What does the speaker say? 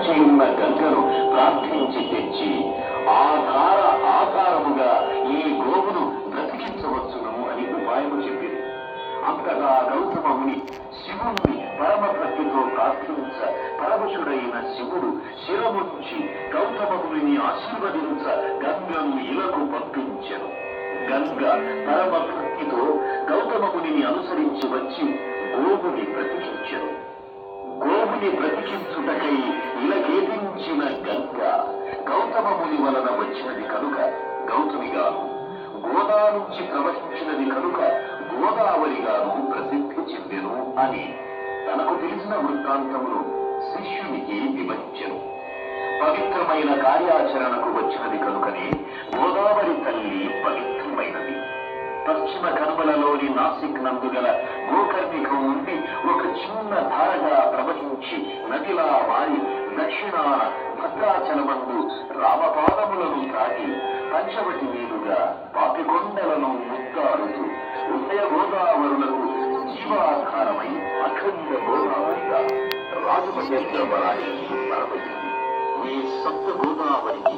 ప్రవహించి ఉన్న గంగను ప్రార్థించి తెచ్చి ఆ ధార ఆధారముగా ఈ గోవును బ్రతికించవచ్చును అని ఉపాయము చెప్పింది. అంతగా గౌతమ ముని శివుణ్ణి పరమభక్తితో ప్రార్థించ పరమశుడైన శివుడు శిరముంచి గౌతమ మునిని ఆశీర్వదించ గంగను ఇలకు పంపించెను. గంగ పరమభక్తితో గౌతమ మునిని అనుసరించి వచ్చి గోవుని బ్రతికించెను. గోవుని బ్రతికించుటకై ఇలకేదించిన గంగ గౌతమ ముని వలన వచ్చినది కనుక గౌతమిగాను, గోదా నుంచి ప్రవహించినది కనుక గోదావరిగాను ప్రసిద్ధి చెందెను అని తనకు తెలిసిన వృత్తాంతమును శిష్యునికి వివరించెను. పవిత్రమైన కార్యాచరణకు వచ్చినది కనుకనే గోదావరి తల్లి పవిత్రమైనది. పశ్చిమ కనుమలలోని నాసిక్ నందు గల గోకర్ణికం నుండి ఒక చిన్న ధారగా ప్రవహించి నదిలా మారి దక్షిణాన భద్రాచలమందు రామపాదములను తాకి పంచవటి మీదుగా పాపికొండలను ముద్దాడుతూ ఉభయ గోదావరులకు జీవాధారమై అఖండ గోదావరిగా రాజమహేంద్రవరానికి పరమైంది. ఈ సప్త గోదావరికి